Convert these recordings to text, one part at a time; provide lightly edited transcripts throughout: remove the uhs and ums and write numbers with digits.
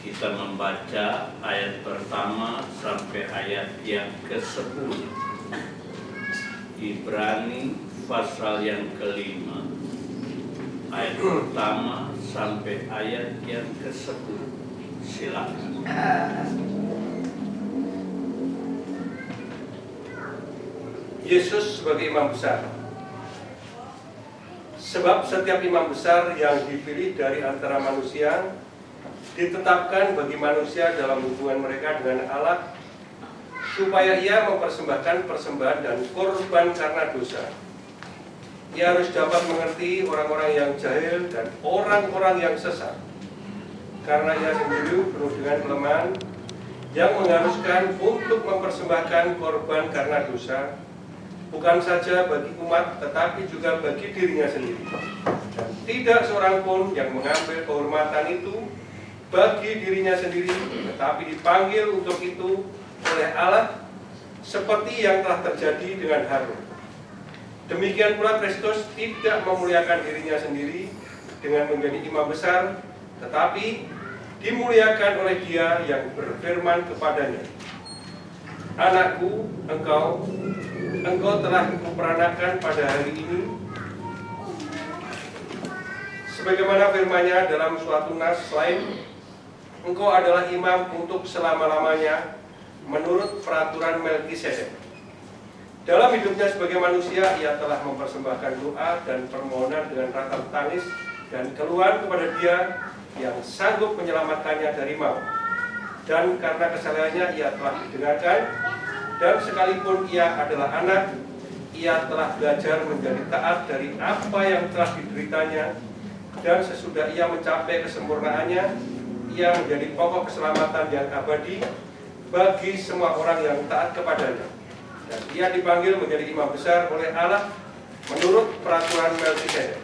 Kita membaca ayat pertama sampai ayat yang ke-10. Ibrani pasal yang kelima, ayat pertama sampai ayat yang ke-10. Silakan. Yesus sebagai imam besar. Sebab setiap imam besar yang dipilih dari antara manusia ditetapkan bagi manusia dalam hubungan mereka dengan Allah, supaya ia mempersembahkan persembahan dan korban karena dosa. Ia harus dapat mengerti orang-orang yang jahil dan orang-orang yang sesat, karena ia sendiri penuh dengan kelemahan, yang mengharuskan untuk mempersembahkan korban karena dosa, bukan saja bagi umat, tetapi juga bagi dirinya sendiri. Dan tidak seorang pun yang mengambil kehormatan itu bagi dirinya sendiri, tetapi dipanggil untuk itu oleh Allah, seperti yang telah terjadi dengan Harun. Demikian pula Kristus tidak memuliakan dirinya sendiri dengan menjadi imam besar, tetapi dimuliakan oleh Dia yang berfirman kepadanya, "Anakku, engkau telah kuperanakan pada hari ini," sebagaimana firman-Nya dalam suatu nas lain, "Engkau adalah imam untuk selama-lamanya menurut peraturan Melkisedek." Dalam hidupnya sebagai manusia, ia telah mempersembahkan doa dan permohonan dengan ratap tangis dan keluhan kepada Dia yang sanggup menyelamatkannya dari maut. Dan karena kesalahannya ia telah didengarkan, dan sekalipun ia adalah anak, ia telah belajar menjadi taat dari apa yang telah dideritanya, dan sesudah ia mencapai kesempurnaannya, ia menjadi pokok keselamatan yang abadi bagi semua orang yang taat kepadanya. Dan ia dipanggil menjadi imam besar oleh Allah menurut peraturan Melkisedek.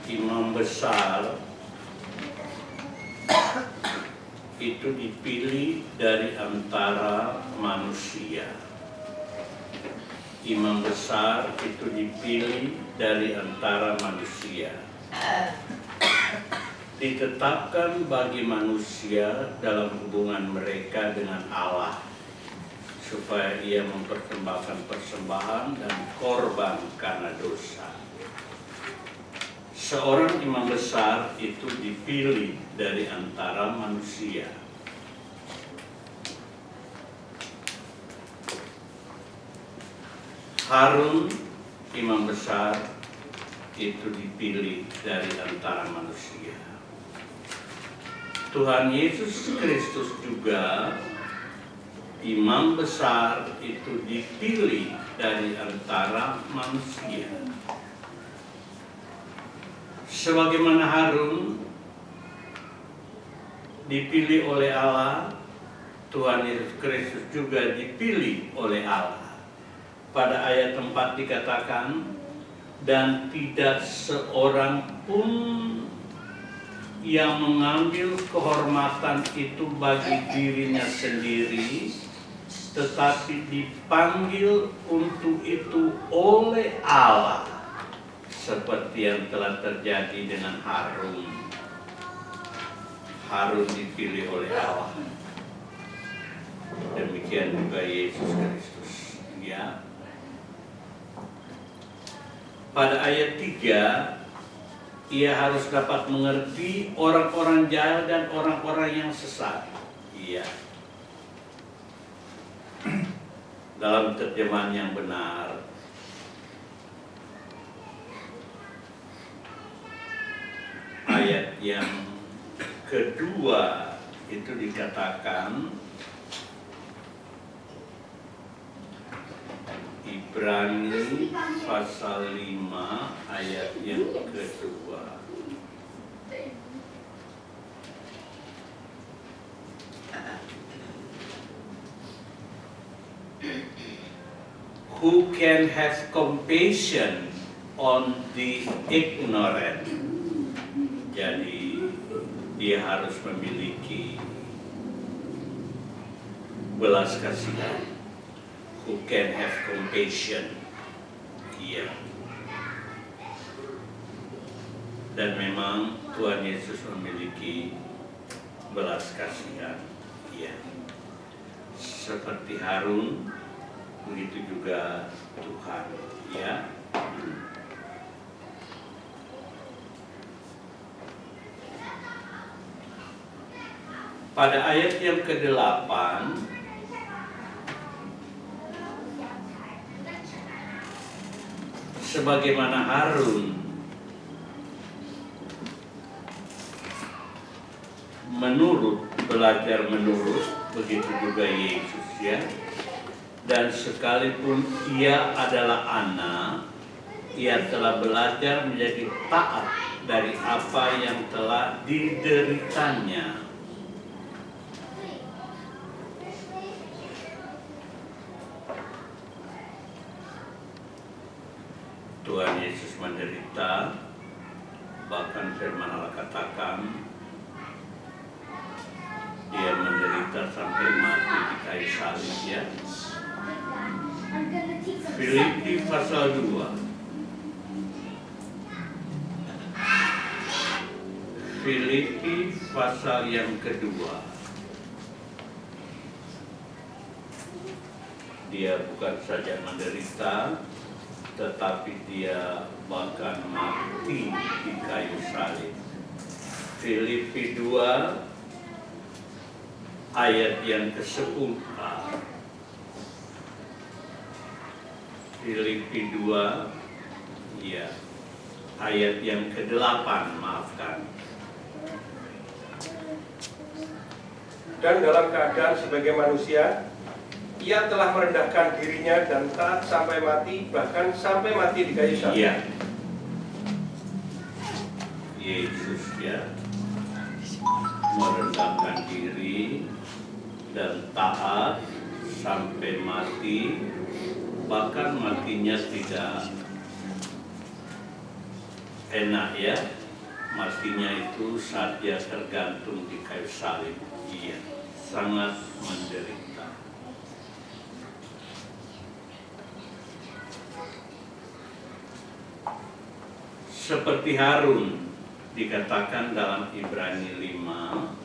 Imam besar itu dipilih dari antara manusia. Imam besar itu dipilih dari antara manusia. Ditetapkan bagi manusia dalam hubungan mereka dengan Allah, supaya ia mempersembahkan persembahan dan korban karena dosa. Seorang imam besar itu dipilih dari antara manusia. Harun, imam besar, itu dipilih dari antara manusia. Tuhan Yesus Kristus juga imam besar itu dipilih dari antara manusia. Sebagaimana Harun dipilih oleh Allah, Tuhan Yesus Kristus juga dipilih oleh Allah. Pada ayat 4 dikatakan, "Dan tidak seorang pun yang mengambil kehormatan itu bagi dirinya sendiri, tetapi dipanggil untuk itu oleh Allah, seperti yang telah terjadi dengan Harun." Harun dipilih oleh Allah. Demikian juga Yesus Kristus. Ya. Pada ayat 3, ia harus dapat mengerti orang-orang jahil dan orang-orang yang sesat. Iya. Dalam terjemahan yang benar, ayat yang kedua itu dikatakan, Ibrani pasal 5 ayat yang kedua. Who can have compassion on the ignorant? Jadi dia harus memiliki belas kasihan. Who can have compassion? Iya. Dan memang Tuhan Yesus memiliki belas kasihan. Ya. Seperti Harun, begitu juga Tuhan. Ya. Pada ayat yang ke-8, sebagaimana Harun belajar menurut, begitu juga Yesus, ya. Dan sekalipun ia adalah anak, ia telah belajar menjadi taat dari apa yang telah dideritanya. Tuhan Yesus menderita, bahkan firman Allah katakan Dia menderita sampai mati di kayu salib, ya. Filipi pasal 2. Filipi pasal yang kedua. Dia bukan saja menderita, tetapi dia bahkan mati di kayu salib. Filipi 2 ayat yang ke-10. Filipi 2 ya, ayat yang ke-8, maafkan. Dan dalam keadaan sebagai manusia, ia telah merendahkan dirinya dan taat sampai mati, bahkan sampai mati di kayu salib. Iya. Yesus, ya, merendahkan diri dan taat sampai mati, bahkan matinya tidak enak, ya. Matinya itu saat dia tergantung di kayu salib. Iya, sangat menderita. Seperti Harun dikatakan dalam Ibrani 5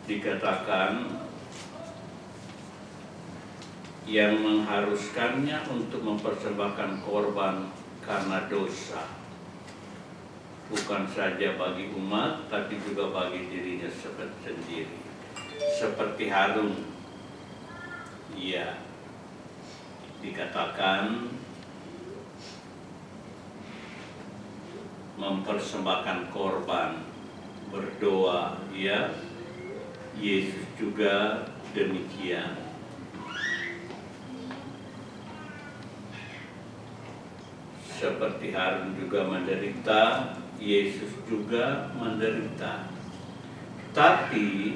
dikatakan yang mengharuskannya untuk mempersembahkan korban karena dosa, bukan saja bagi umat tapi juga bagi dirinya sendiri. Seperti Harun, ya, dikatakan mempersembahkan korban, berdoa, ya. Yesus juga demikian. Seperti Harun juga menderita, Yesus juga menderita. Tapi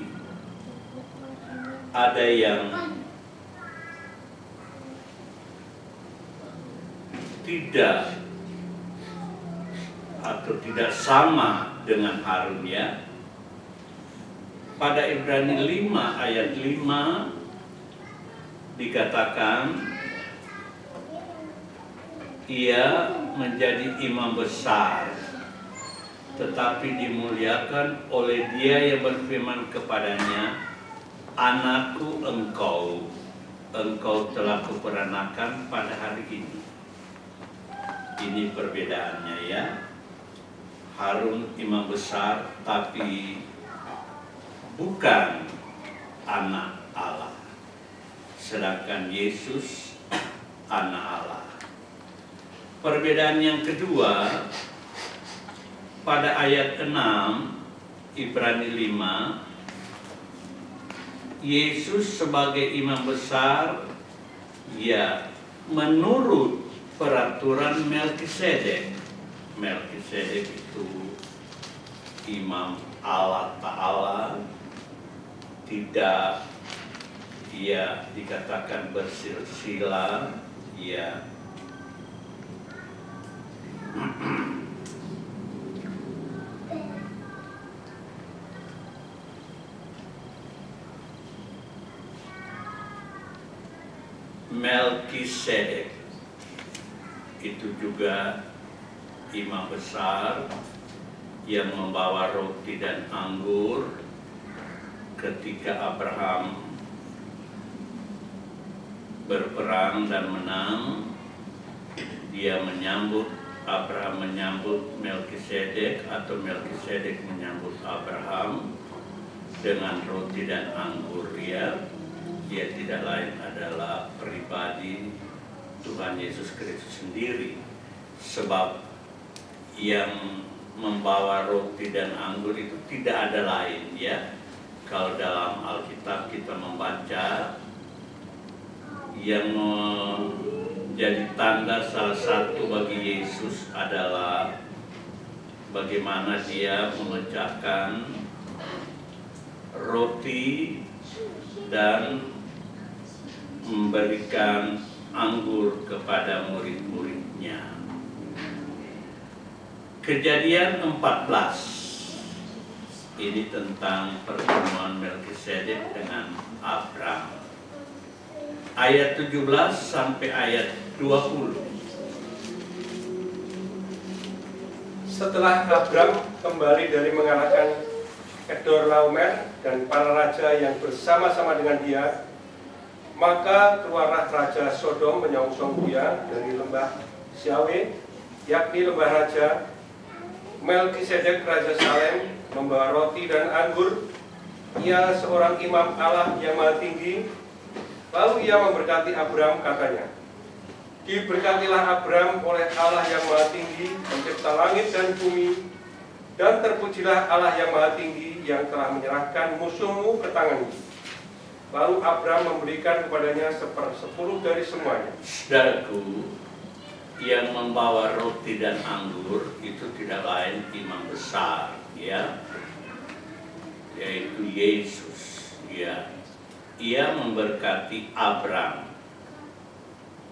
ada yang tidak atau tidak sama dengan Harun, ya. Pada Ibrani 5 ayat 5 dikatakan ia menjadi imam besar, tetapi dimuliakan oleh Dia yang berfirman kepadanya, "Anakku, engkau telah kuperanakan pada hari ini." Ini perbedaannya, ya. Harun imam besar tapi bukan anak Allah, sedangkan Yesus anak Allah. Perbedaan yang kedua pada ayat 6 Ibrani 5, Yesus sebagai imam besar, ya, menurut peraturan Melkisedek. Melkisedek itu imam Allah Ta'ala, tidak, ya, dikatakan bersilsilah, ya. Melkisedek itu juga imam besar yang membawa roti dan anggur ketika Abraham berperang dan menang. Abraham menyambut Melkisedek atau Melkisedek menyambut Abraham dengan roti dan anggur. Dia tidak lain adalah pribadi Tuhan Yesus Kristus sendiri, sebab yang membawa roti dan anggur itu tidak ada lain, ya. Kalau dalam Alkitab kita membaca yang menjadi tanda salah satu bagi Yesus adalah bagaimana dia memecahkan roti dan memberikan anggur kepada murid-muridnya. Kejadian 14 ini tentang pertemuan Melkisedek dengan Abraham. Ayat 17 sampai ayat 20. Setelah Abram kembali dari mengalahkan Kedorlaomer dan para raja yang bersama-sama dengan dia, maka keluarlah Raja Sodom menyongsong dia dari lembah Siawe, yakni lembah raja. Melkisedek Raja Salem membawa roti dan anggur. Ia seorang imam Allah yang Maha Tinggi. Lalu ia memberkati Abram, katanya, "Diberkatilah Abram oleh Allah yang Maha Tinggi, pencipta langit dan bumi, dan terpujilah Allah yang Maha Tinggi yang telah menyerahkan musuhmu ke tanganmu." Lalu Abram memberikan kepadanya 1/10 dari semuanya. Saudaraku, yang membawa roti dan anggur itu tidak lain imam besar, ya, yaitu Yesus, ya. Ia memberkati Abram.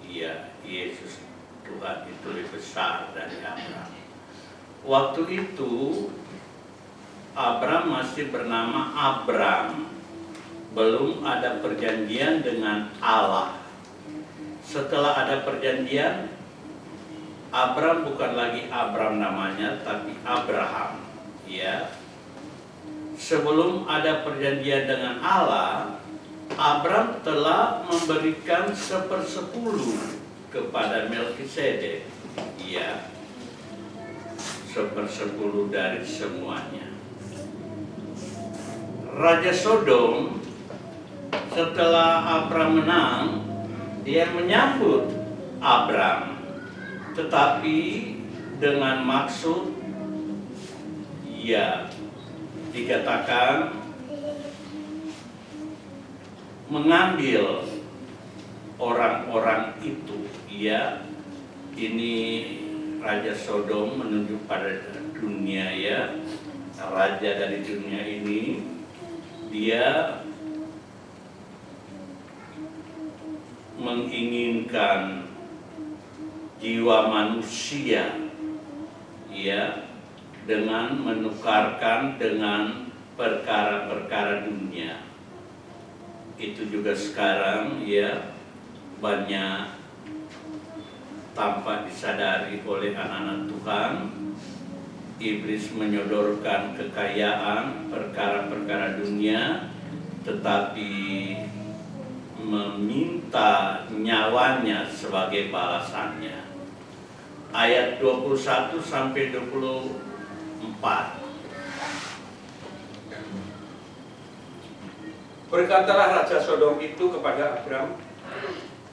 Ya, Yesus Tuhan itu lebih besar dari Abram. Waktu itu Abram masih bernama Abram. Belum ada perjanjian dengan Allah. Setelah ada perjanjian, Abram bukan lagi Abram namanya, tapi Abraham. Ya. Sebelum ada perjanjian dengan Allah, Abram telah memberikan 1/10 kepada Melkisedek. Ya. 1/10 dari semuanya. Raja Sodom setelah Abram menang, dia menyambut Abram, tetapi dengan maksud, ya, dikatakan mengambil orang-orang itu, ya. Ini Raja Sodom menunjuk pada dunia, ya. Raja dari dunia ini, dia menginginkan jiwa manusia, ya, dengan menukarkan dengan perkara-perkara dunia. Itu juga sekarang, ya, banyak tanpa disadari oleh anak-anak Tuhan. Iblis menyodorkan kekayaan, perkara-perkara dunia, tetapi meminta nyawanya sebagai balasannya. Ayat 21 sampai 24. Berkatalah Raja Sodom itu kepada Abram,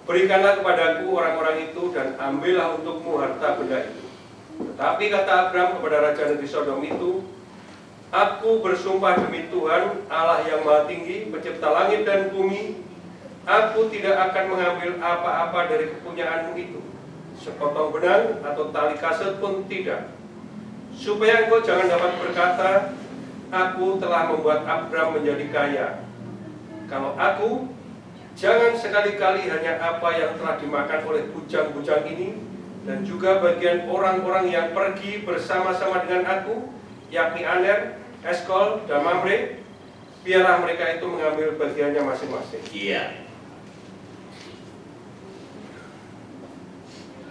"Berikanlah kepadaku orang-orang itu dan ambillah untukmu harta benda itu." Tetapi kata Abram kepada Raja negeri Sodom itu, "Aku bersumpah demi Tuhan, Allah yang Maha Tinggi, pencipta langit dan bumi, aku tidak akan mengambil apa-apa dari kepunyaanmu itu, sepotong benang atau tali kaset pun tidak, supaya engkau jangan dapat berkata, aku telah membuat Abram menjadi kaya. Kalau aku, jangan sekali-kali hanya apa yang telah dimakan oleh bujang-bujang ini, dan juga bagian orang-orang yang pergi bersama-sama dengan aku, yakni Aner, Eskol, dan Mamre, biarlah mereka itu mengambil bagiannya masing-masing." Iya.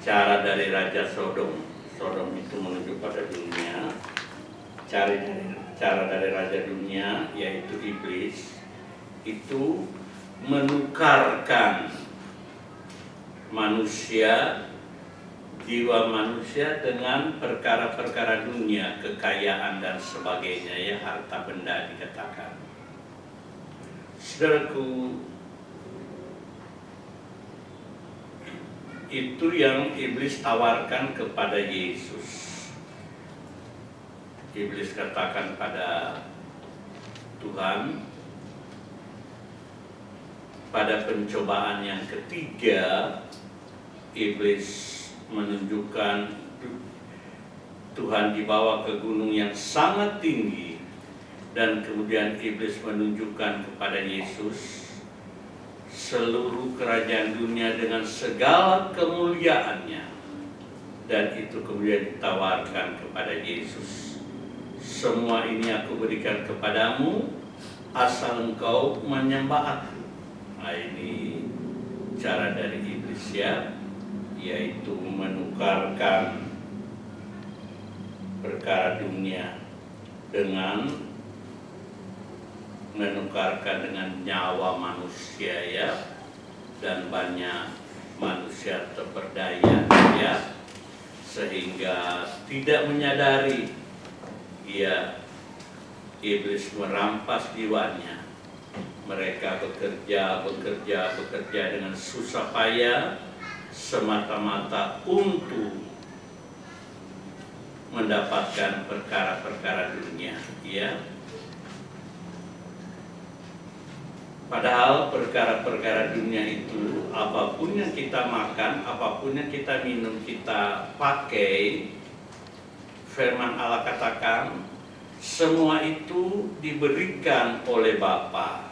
cara dari Raja Sodom. Sodom itu menuju pada dunia. Cara dari Raja Dunia, yaitu iblis, itu menukarkan manusia, jiwa manusia dengan perkara-perkara dunia, kekayaan dan sebagainya, ya, harta benda dikatakan. Saudaraku, itu yang iblis tawarkan kepada Yesus. Iblis katakan pada Tuhan, pada pencobaan yang ketiga, iblis menunjukkan Tuhan dibawa ke gunung yang sangat tinggi, dan kemudian iblis menunjukkan kepada Yesus seluruh kerajaan dunia dengan segala kemuliaannya, dan itu kemudian ditawarkan kepada Yesus. Semua ini aku berikan kepadamu asal engkau menyembah aku. Nah, ini cara dari iblis, ya, yaitu menukarkan perkara dunia dengan nyawa manusia, ya, dan banyak manusia terperdaya, ya, sehingga tidak menyadari, ya, iblis merampas jiwanya. Mereka bekerja dengan susah payah semata-mata untuk mendapatkan perkara-perkara dunia, ya. Padahal perkara-perkara dunia itu, apapun yang kita makan, apapun yang kita minum, kita pakai, firman Allah katakan, semua itu diberikan oleh Bapa.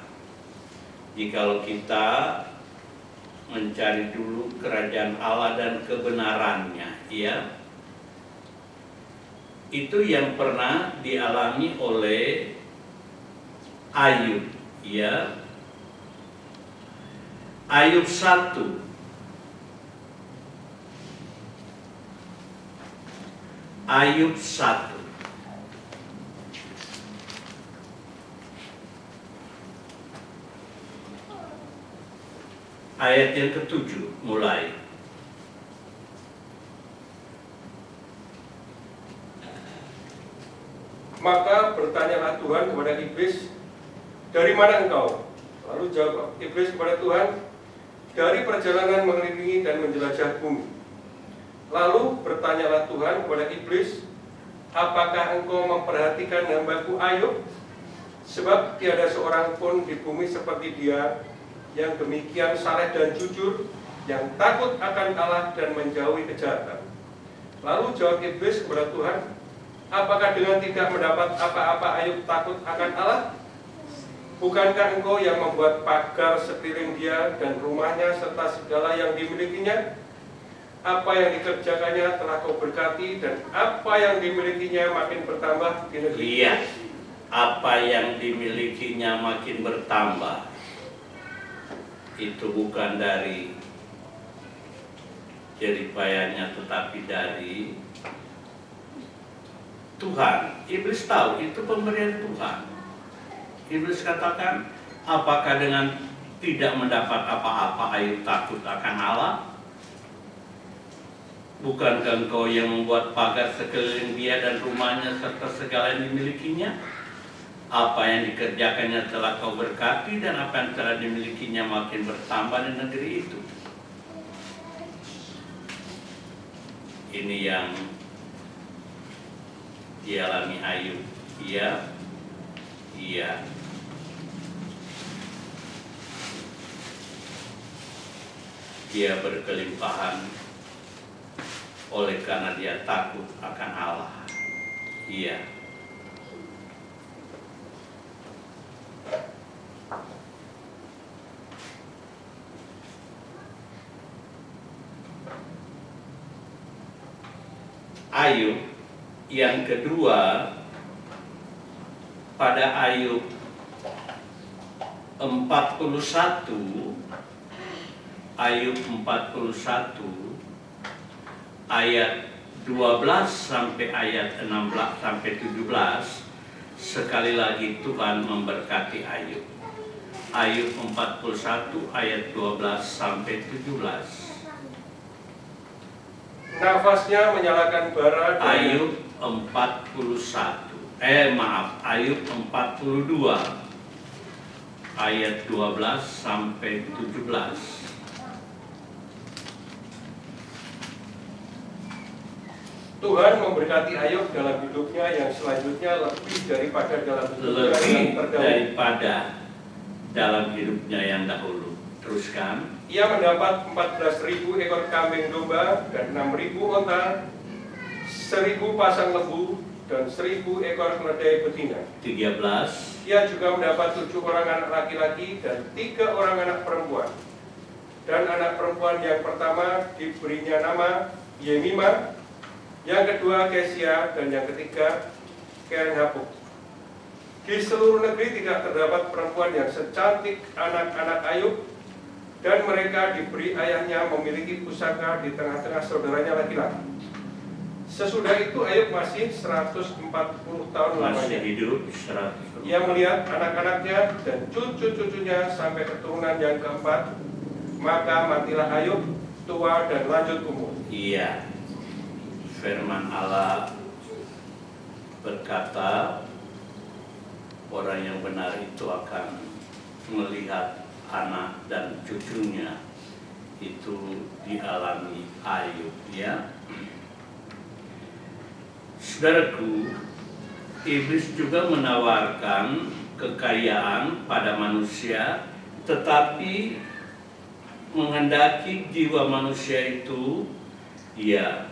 Jikalau kita mencari dulu kerajaan Allah dan kebenarannya, ya. Itu yang pernah dialami oleh Ayub, ya. Ayub 1 Ayub 1 ayat yang ke-7 mulai. Maka bertanyalah Tuhan kepada iblis, dari mana engkau? Lalu jawab iblis kepada Tuhan, dari perjalanan mengelilingi dan menjelajah bumi. Lalu bertanyalah Tuhan kepada iblis, apakah engkau memperhatikan hambaku Ayub? Sebab tiada seorang pun di bumi seperti dia, yang demikian saleh dan jujur, yang takut akan Allah dan menjauhi kejahatan. Lalu jawab iblis kepada Tuhan, apakah dengan tidak mendapat apa-apa Ayub takut akan Allah? Bukankah engkau yang membuat pagar sekeliling dia dan rumahnya serta segala yang dimilikinya? Apa yang dikerjakannya telah kau berkati, dan apa yang dimilikinya makin bertambah di negeri. Iya, apa yang dimilikinya makin bertambah. Itu bukan dari jeripayanya, tetapi dari Tuhan. Iblis tahu itu pemberian Tuhan. Iblis katakan, apakah dengan tidak mendapat apa-apa Ayub takut akan Allah? Bukankah engkau yang membuat pagar sekeliling dia dan rumahnya serta segala yang dimilikinya? Apa yang dikerjakannya telah kau berkati, dan apa yang telah dimilikinya makin bertambah di negeri itu. Ini yang dialami Ayub. Iya. Dia berkelimpahan oleh karena dia takut akan Allah. Iya. Ayub yang kedua, pada Ayub 41, Ayub 41 ayat 12 sampai ayat 16 sampai 17, sekali lagi Tuhan memberkati Ayub. Ayub 41 ayat 12 sampai 17. Nafasnya menyalakan bara. Ayub 41. Ayub 42 ayat 12 sampai 17. Tuhan memberkati Ayub dalam hidupnya yang selanjutnya lebih daripada dalam hidupnya yang dahulu. Teruskan. Ia mendapat 14.000 ekor kambing domba dan 6.000 onta, 1.000 pasang lembu dan 1.000 ekor keledai betina. 13. Ia juga mendapat 7 orang anak laki-laki dan 3 orang anak perempuan. Dan anak perempuan yang pertama diberinya nama Yemima, yang kedua Kesia, dan yang ketiga Kenhapuk. Di seluruh negeri tidak terdapat perempuan yang secantik anak-anak Ayub, dan mereka diberi ayahnya memiliki pusaka di tengah-tengah saudaranya laki-laki. Sesudah itu Ayub masih 140 tahun lamanya. Masih hidup 100. Ia melihat anak-anaknya dan cucu-cucunya sampai keturunan yang keempat. Maka matilah Ayub tua dan lanjut umur. Iya. Firman Allah berkata, orang yang benar itu akan melihat anak dan cucunya itu dialami Ayub, ya. Saudaraku, iblis juga menawarkan kekayaan pada manusia, tetapi menghendaki jiwa manusia itu ya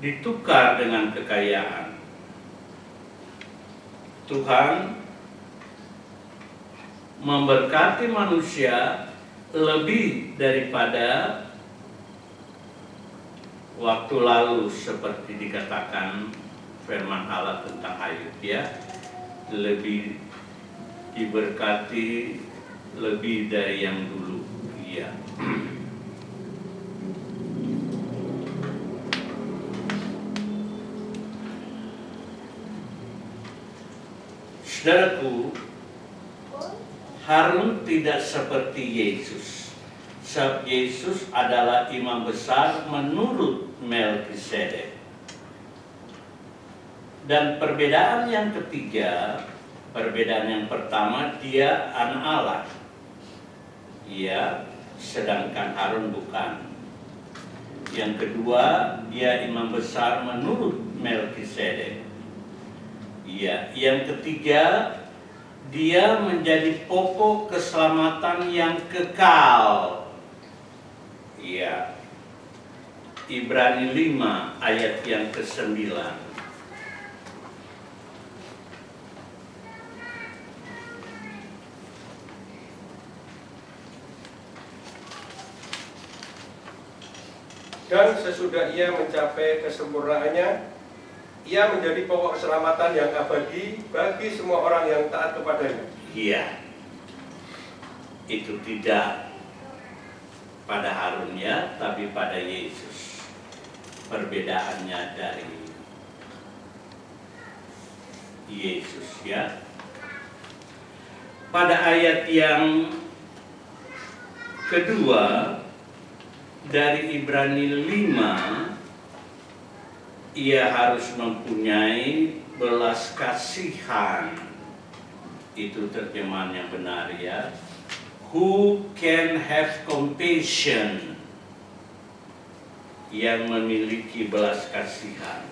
ditukar dengan kekayaan. Tuhan memberkati manusia lebih daripada waktu lalu, seperti dikatakan firman Allah tentang Ayub, ya. Lebih diberkati lebih dari yang dulu, ya. Saudaraku, Harun tidak seperti Yesus. Sebab Yesus adalah imam besar menurut Melkisedek. Dan perbedaan yang ketiga, perbedaan yang pertama, dia anak Allah. Ia, sedangkan Harun bukan. Yang kedua, dia imam besar menurut Melkisedek. Iya, yang ketiga, dia menjadi pokok keselamatan yang kekal. Iya. Ibrani 5 ayat yang ke-9. Dan sesudah ia mencapai kesempurnaannya, ia menjadi pokok keselamatan yang abadi bagi semua orang yang taat kepadanya. Iya. Itu tidak pada Harun, ya, tapi pada Yesus. Perbedaannya dari Yesus, ya. Pada ayat yang kedua dari Ibrani 5, ia harus mempunyai belas kasihan. Itu terjemahan yang benar, ya. Who can have compassion? Yang memiliki belas kasihan.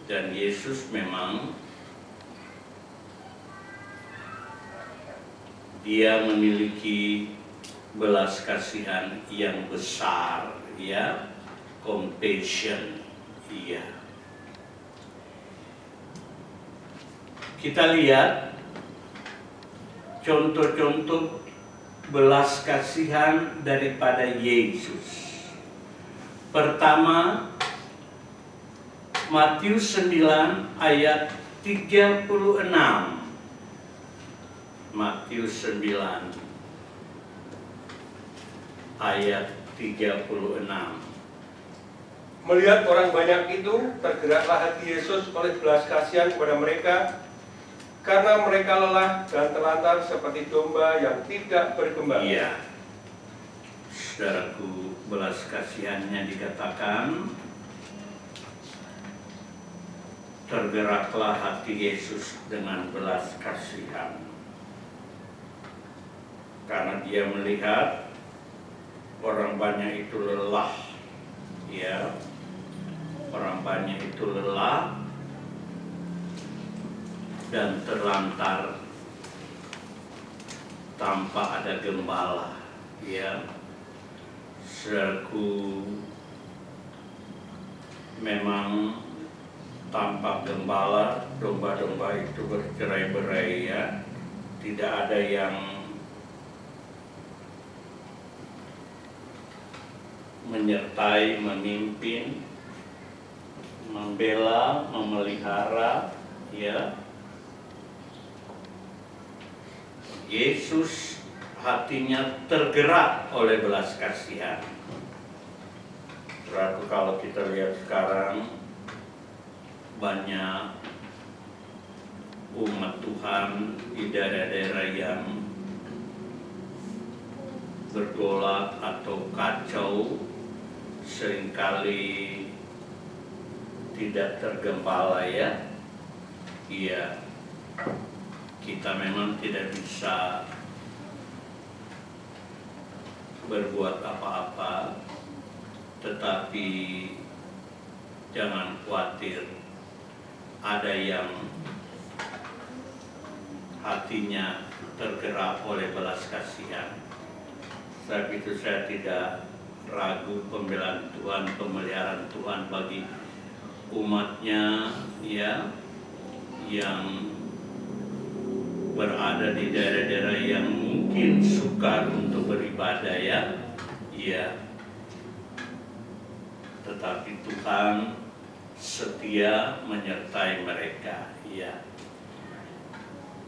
Dan Yesus memang dia memiliki belas kasihan yang besar, ya, compassion, iya. Kita lihat contoh-contoh belas kasihan daripada Yesus. Pertama, Matius 9 ayat 36. Matius 9 ayat 36. Melihat orang banyak itu, tergeraklah hati Yesus oleh belas kasihan kepada mereka, karena mereka lelah dan terlantar seperti domba yang tidak bergembala. Iya, saudaraku, belas kasihannya dikatakan, tergeraklah hati Yesus dengan belas kasihan, karena dia melihat orang banyak itu lelah, ya, orang banyak itu lelah dan terlantar tanpa ada gembala, ya. Saudaraku, memang tanpa gembala domba-domba itu bercerai-berai, ya. Tidak ada yang menyertai, memimpin, membela, memelihara, ya. Yesus hatinya tergerak oleh belas kasihan. Saudaraku, kalau kita lihat sekarang banyak umat Tuhan di daerah-daerah yang bergolak atau kacau, seringkali tidak tergembala, ya. Iya, kita memang tidak bisa berbuat apa-apa, tetapi jangan khawatir, ada yang hatinya tergerak oleh belas kasihan. Sebab itu saya tidak ragu pembelaan Tuhan, pemeliharaan Tuhan bagi umatnya, ya, yang berada di daerah-daerah yang mungkin sukar untuk beribadah, ya. Ya. Tetapi Tuhan setia menyertai mereka, ya.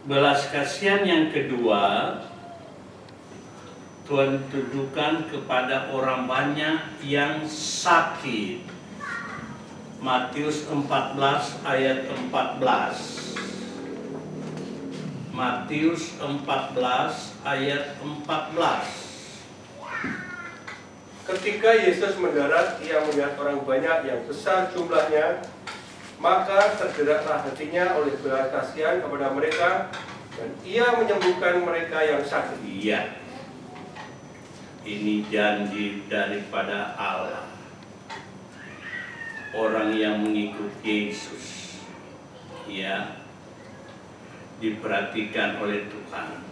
Belas kasihan yang kedua, Tuhan tunjukkan kepada orang banyak yang sakit. Matius 14 ayat 14. Matius 14 ayat 14. Ketika Yesus mendarat, ia melihat orang banyak yang besar jumlahnya, maka tergeraklah hatinya oleh belas kasihan kepada mereka, dan ia menyembuhkan mereka yang sakit. Iya, ini janji daripada Allah. Orang yang mengikuti Yesus, ya, diperhatikan oleh Tuhan,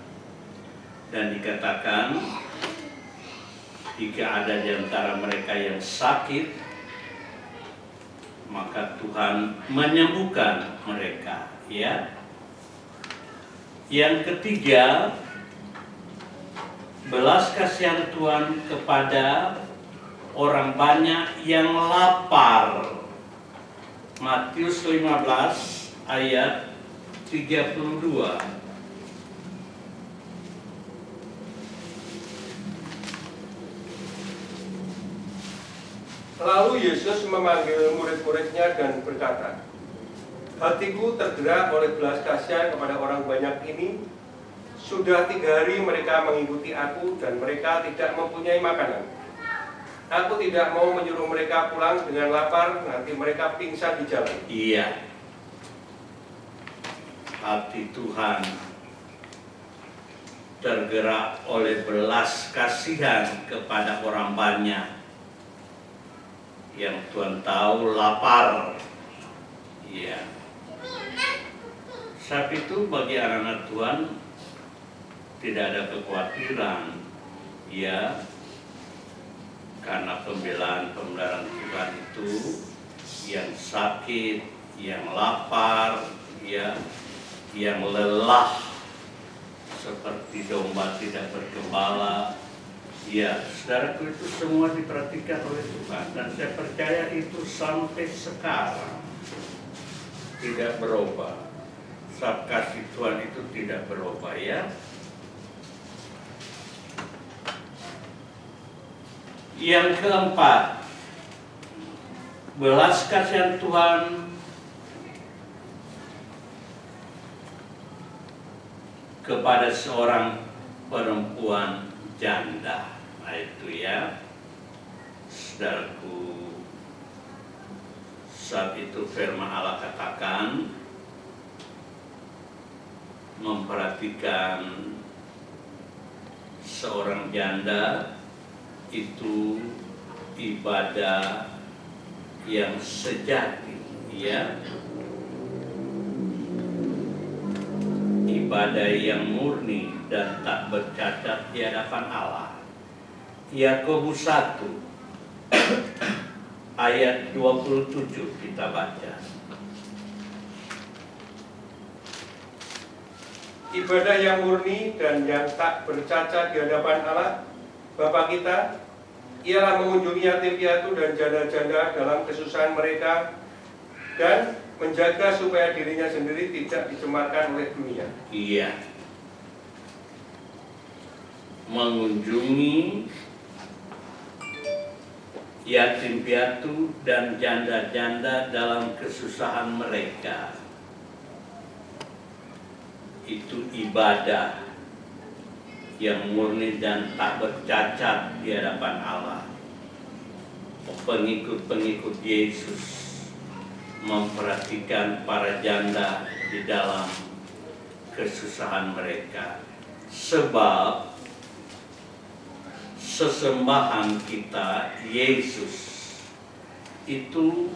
dan dikatakan jika ada di antara mereka yang sakit, maka Tuhan menyembuhkan mereka, ya. Yang ketiga, belas kasihan Tuhan kepada orang banyak yang lapar. Matius 15 ayat 32. Lalu Yesus memanggil murid-muridnya dan berkata, hatiku tergerak oleh belas kasihan kepada orang banyak ini. Sudah 3 hari mereka mengikuti aku dan mereka tidak mempunyai makanan. Aku tidak mau menyuruh mereka pulang dengan lapar, nanti mereka pingsan di jalan. Iya, hati Tuhan tergerak oleh belas kasihan kepada orang banyak yang Tuhan tahu lapar. Iya. Sebab itu bagi anak-anak Tuhan tidak ada kekhawatiran, ya, karena pembelaan Tuhan itu yang sakit, yang lapar, ya, yang lelah seperti domba tidak bergembala, ya. Saudaraku, itu semua diperhatikan oleh Tuhan, dan saya percaya itu sampai sekarang tidak berubah. Sebab kasih Tuhan itu tidak berubah, ya. Yang keempat, belas kasihan Tuhan kepada seorang perempuan janda. Nah itu ya, saudaraku, saat itu firman Allah katakan, memperhatikan seorang janda itu ibadah yang sejati, ya, ibadah yang murni dan tak bercacat di hadapan Allah. Yakobus 1 ayat 27 kita baca. Ibadah yang murni dan yang tak bercacat di hadapan Allah Bapa kita ialah mengunjungi yatim piatu dan janda-janda dalam kesusahan mereka dan menjaga supaya dirinya sendiri tidak dicemarkan oleh dunia. Iya, mengunjungi yatim piatu dan janda-janda dalam kesusahan mereka. Itu ibadah yang murni dan tak bercacat di hadapan Allah. Pengikut-pengikut Yesus memperhatikan para janda di dalam kesusahan mereka, sebab sesembahan kita Yesus itu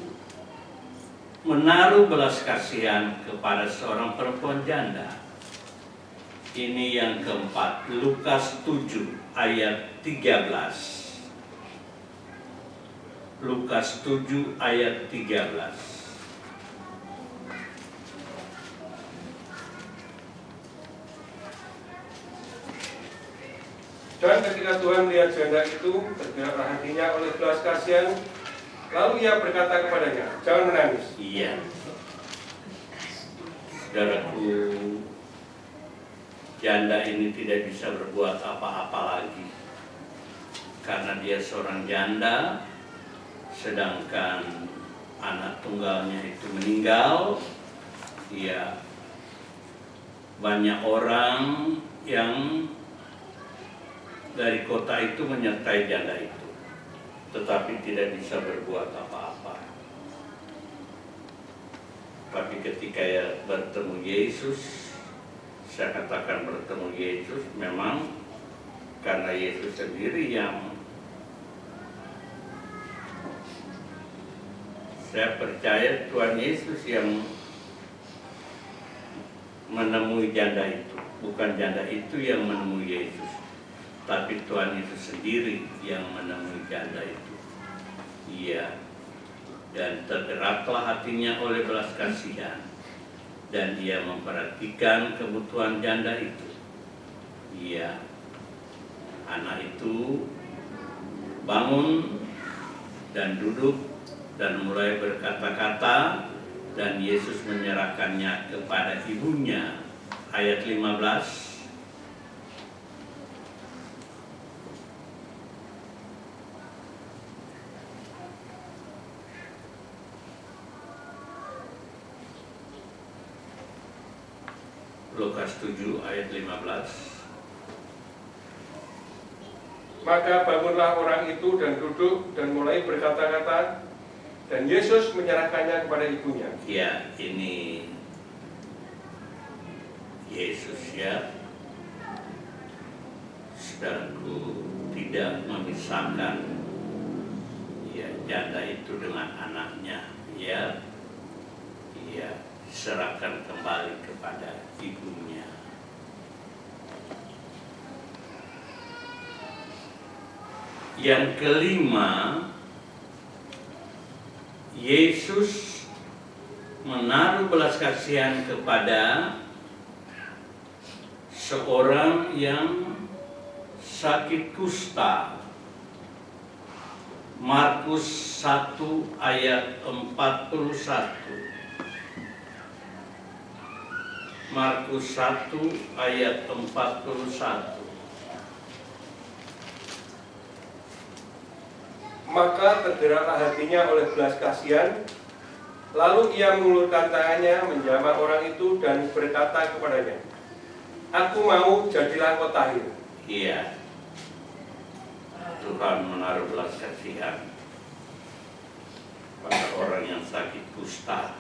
menaruh belas kasihan kepada seorang perempuan janda. Ini yang keempat, Lukas 7 ayat 13. Lukas 7 ayat 13. Dan ketika Tuhan melihat janda itu, tergeraklah hatinya oleh belas kasihan, lalu ia berkata kepadanya, jangan menangis. Iya, saudaraku, janda ini tidak bisa berbuat apa-apa lagi karena dia seorang janda, sedangkan anak tunggalnya itu meninggal. Ya, banyak orang yang dari kota itu menyertai janda itu, tetapi tidak bisa berbuat apa-apa. Tapi ketika ya bertemu Yesus, saya katakan bertemu Yesus, memang karena Yesus sendiri yang saya percaya Tuhan Yesus yang menemui janda itu, bukan janda itu yang menemui Yesus, tapi Tuhan Yesus sendiri yang menemui janda itu. Iya, dan tergeraklah hatinya oleh belas kasihan, dan ia memperhatikan kebutuhan janda itu. Iya, anak itu bangun dan duduk dan mulai berkata-kata, dan Yesus menyerahkannya kepada ibunya. Ayat 15. Lukas 7 ayat 15. Maka bangunlah orang itu dan duduk dan mulai berkata-kata, dan Yesus menyerahkannya kepada ibunya. Ya, ini Yesus ya, saudaraku, tidak memisahkan ya janda itu dengan anaknya, ya, ya, serahkan kembali kepada ibunya. Yang kelima, Yesus menaruh belas kasihan kepada seorang yang sakit kusta. Markus 1 ayat 41. Markus 1 ayat 41. Maka tergeraklah hatinya oleh belas kasihan. Lalu ia mengulurkan tangannya menjamah orang itu dan berkata kepadanya, "Aku mau, jadilah engkau tahir." Iya, Tuhan menaruh belas kasihan pada orang yang sakit kusta.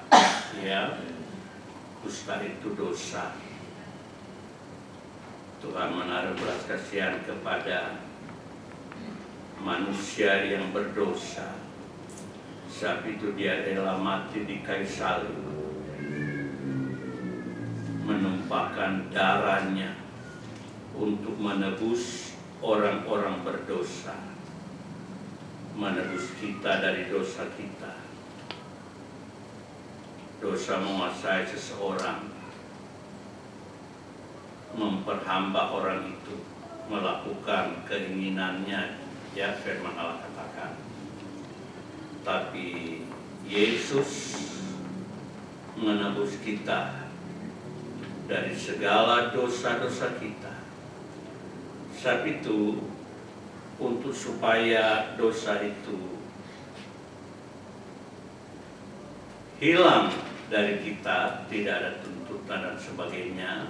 Ya, kusta itu dosa. Tuhan menaruh belas kasihan kepada manusia yang berdosa. Sebab itu dia rela mati di kayu salib, menumpahkan darahnya untuk menebus orang-orang berdosa, menebus kita dari dosa kita. Dosa menguasai seseorang, memperhamba orang itu melakukan keinginannya, ya firman Allah katakan. Tapi Yesus menebus kita dari segala dosa-dosa kita. Sebab itu, untuk supaya dosa itu hilang dari kita, tidak ada tuntutan dan sebagainya,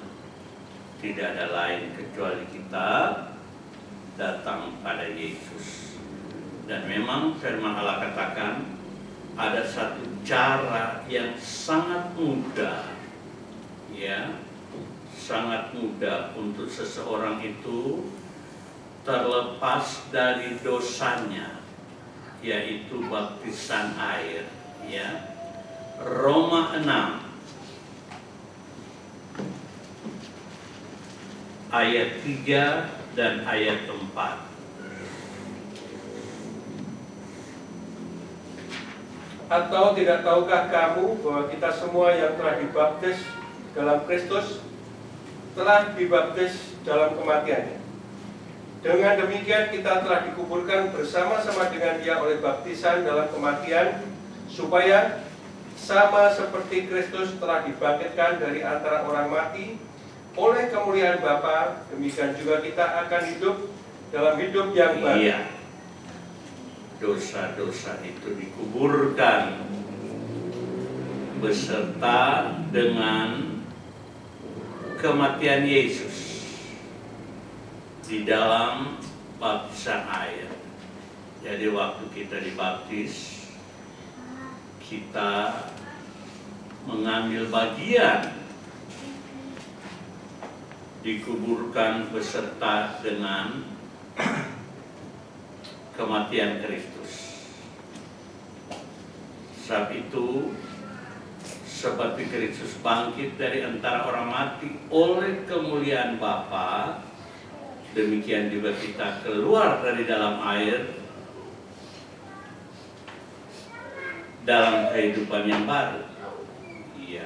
tidak ada lain kecuali kita datang pada Yesus. Dan memang firman Allah katakan ada satu cara yang sangat mudah, ya, sangat mudah untuk seseorang itu terlepas dari dosanya, yaitu baptisan air, ya. Roma 6 ayat 3 dan ayat 4. Atau tidak tahukah kamu bahwa kita semua yang telah dibaptis dalam Kristus telah dibaptis dalam kematiannya? Dengan demikian kita telah dikuburkan bersama-sama dengan Dia oleh baptisan dalam kematian, supaya sama seperti Kristus telah dibangkitkan dari antara orang mati oleh kemuliaan Bapa, demikian juga kita akan hidup dalam hidup yang baru. Iya. Dosa-dosa itu dikuburkan beserta dengan kematian Yesus di dalam baptisan air. Jadi waktu kita dibaptis, kita mengambil bagian, dikuburkan beserta dengan kematian Kristus. Sebab itu, seperti Kristus bangkit dari antara orang mati oleh kemuliaan Bapa, demikian juga kita keluar dari dalam air dalam kehidupan yang baru. Iya.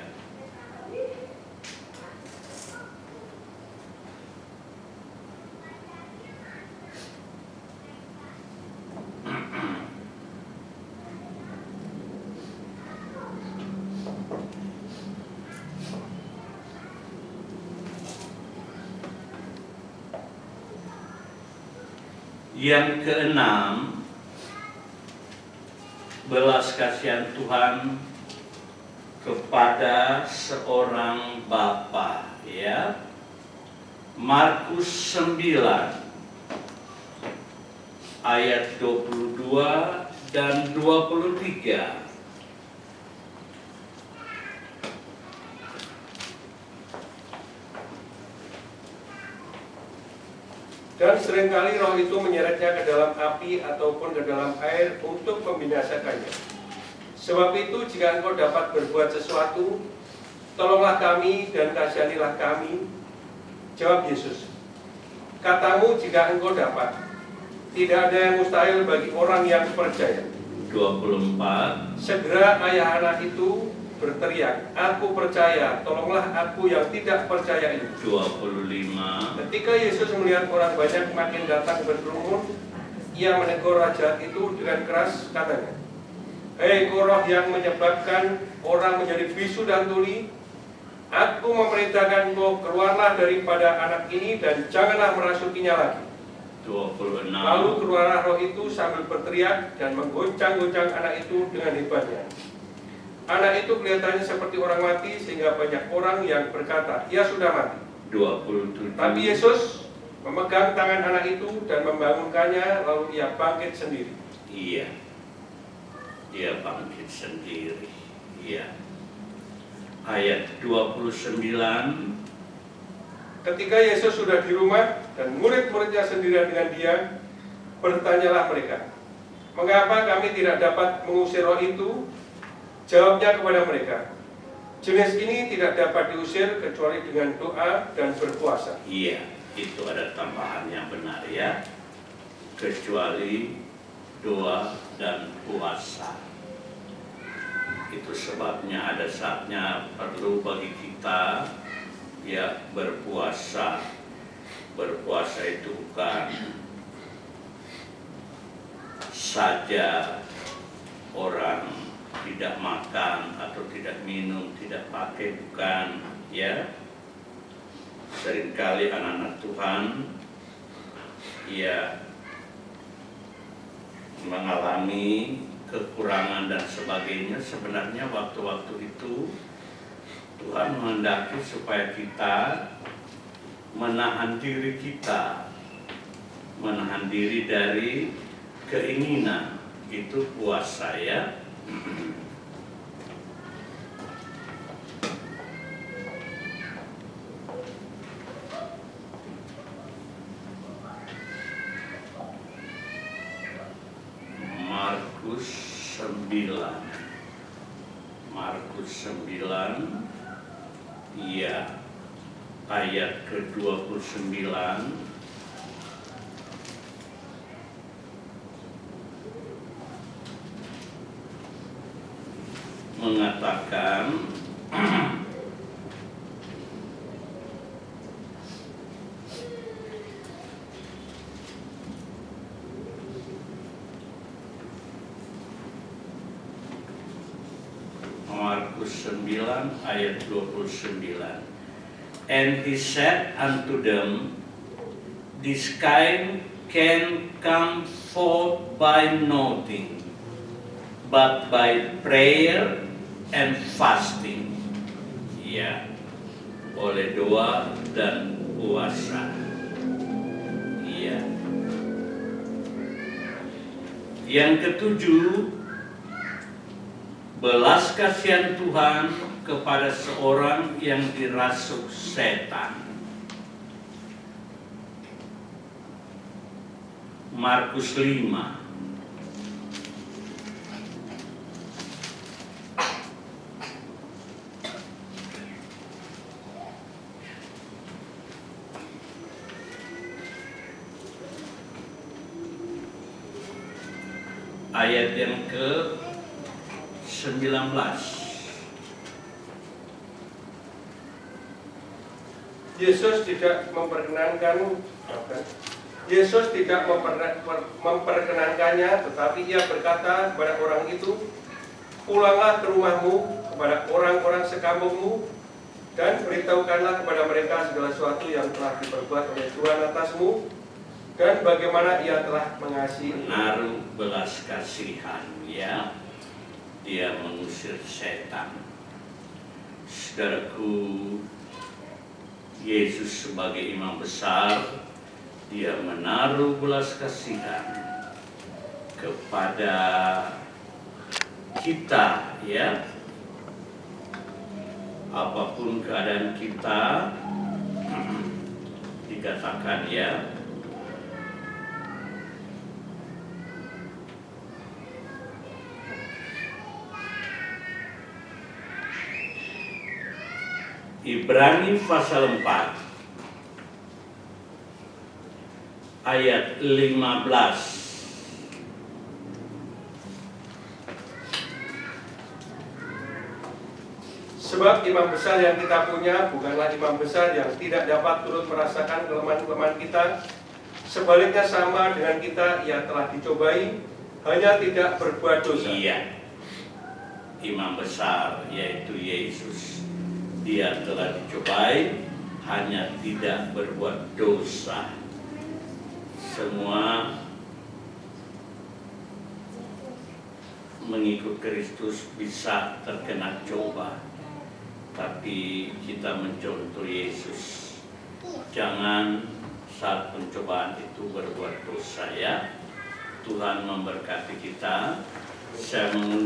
Yang keenam, belas kasihan Tuhan kepada seorang bapa, ya. Markus 9 ayat 22 dan 23. Dan seringkali roh itu menyeretnya ke dalam api ataupun ke dalam air untuk membinasakannya. Sebab itu jika engkau dapat berbuat sesuatu, tolonglah kami dan kasihanilah kami. Jawab Yesus, katamu jika engkau dapat. Tidak ada yang mustahil bagi orang yang percaya. 24. Segera ayah anak itu berteriak, aku percaya, tolonglah aku yang tidak percaya itu. 25. Ketika Yesus melihat orang banyak makin datang berkerumun, ia menegur raja itu dengan keras, katanya, hei roh yang menyebabkan orang menjadi bisu dan tuli, aku memerintahkan engkau keluarlah daripada anak ini dan janganlah merasukinya lagi. 26. Lalu keluarlah roh itu sambil berteriak dan menggoncang-goncang anak itu dengan hebatnya. Anak itu kelihatannya seperti orang mati sehingga banyak orang yang berkata, ia sudah mati. 27. Tapi Yesus memegang tangan anak itu dan membangunkannya, lalu ia bangkit sendiri. Iya, dia bangkit sendiri. Iya. Ayat 29. Ketika Yesus sudah di rumah dan murid-muridnya sendirian dengan dia, bertanyalah mereka, mengapa kami tidak dapat mengusir roh itu? Jawabnya kepada mereka, jenis ini tidak dapat diusir kecuali dengan doa dan berpuasa. Iya, itu ada tambahan yang benar ya. Kecuali doa dan puasa. Itu sebabnya ada saatnya perlu bagi kita ya berpuasa. Berpuasa itu bukan saja orang tidak makan atau tidak minum, tidak pakai, bukan ya. Seringkali anak-anak Tuhan ya mengalami kekurangan dan sebagainya. Sebenarnya waktu-waktu itu Tuhan menghendaki supaya kita menahan diri kita, menahan diri dari keinginan. Itu puasa ya. Markus 9, iya, ayat ke-29 mengatakan Markus 9 ayat 29. And he said unto them, this kind can come forth by nothing, but by prayer and fasting. Ya, oleh doa dan puasa. Iya. Yang ketujuh, belas kasihan Tuhan kepada seorang yang dirasuk setan. Markus 5 ayat yang ke-19. Yesus tidak memperkenankannya, tetapi ia berkata kepada orang itu, pulanglah ke rumahmu kepada orang-orang sekampungmu dan beritahukanlah kepada mereka segala sesuatu yang telah diperbuat oleh Tuhan atasmu dan bagaimana ia telah mengasihi. Menaruh belas kasihan ya, dia mengusir setan. Saudaraku, Yesus sebagai imam besar, dia menaruh belas kasihan kepada kita ya. Apapun keadaan kita, dikatakan ya, Ibrani pasal 4 ayat 15. Sebab imam besar yang kita punya bukanlah imam besar yang tidak dapat turut merasakan kelemahan-kelemahan kita. Sebaliknya sama dengan kita, ia telah dicobai, hanya tidak berbuat dosa. Iya, imam besar yaitu Yesus, dia telah dicobai, hanya tidak berbuat dosa. semua mengikut Kristus bisa terkena coba, tapi kita mencontoh Yesus. Jangan saat pencobaan itu berbuat dosa ya. Tuhan memberkati kita. Saya